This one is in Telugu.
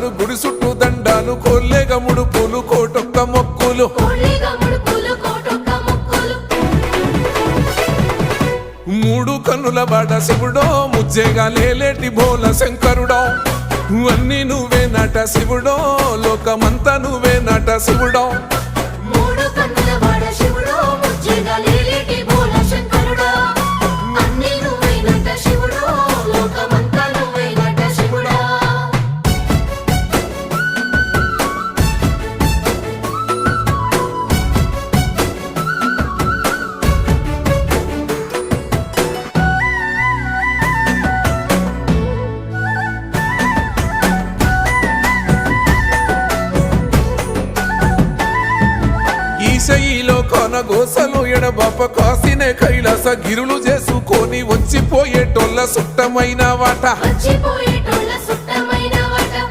దండాలు గుడి చుట్టూ దండాలు కోల్లేగముడు పూలు కోటొక్క మొక్కులు మూడు కన్నుల బాట శివుడో ముజ్జేగా లేలేటి బోల శంకరుడో అన్నీ నువ్వే నట శివుడో లోకమంతా నువ్వే నట శివుడో ఈశయిలో కొనగోసలు ఎడబాప కాసినే కైలాస గిరులు చేసుకొని వచ్చిపోయేటోళ్ళ సుట్టమైన వాట